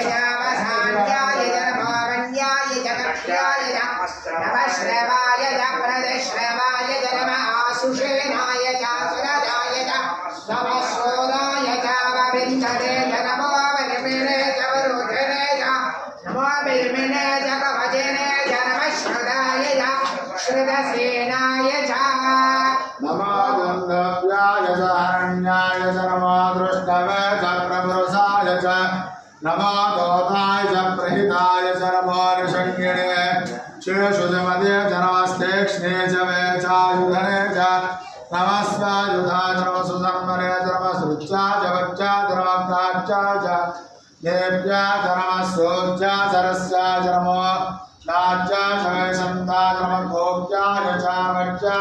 जावसान्याय नमोवन्याय जगत्याय नमः श्रवाय प्रदश्रवाय नमः आशुषेनाय सुरदाय नमः शोराय वविन्दते नमो वनिमिने वरुधने नमो बिल्मिने कवचने नमः श्रुदाय श्रुतसेनाय नमो गन्धव्याय हरण्याय नमो दृष्टवे प्रपुरुषाय च नमो दोताय च प्रहिताय च नमो निषङ्गिणे शेषुजमदे च नमस्तेक्ष्णे च वे चायुधने च नमस्वायुधा च नमसुधर्मणे च नमसृच्चा च वच्चा च नमप्राच्या च देव्या च नमस्रोच्या सरस्या च नमो नाच्या च वै सन्ता च नमगोप्याय च वच्चा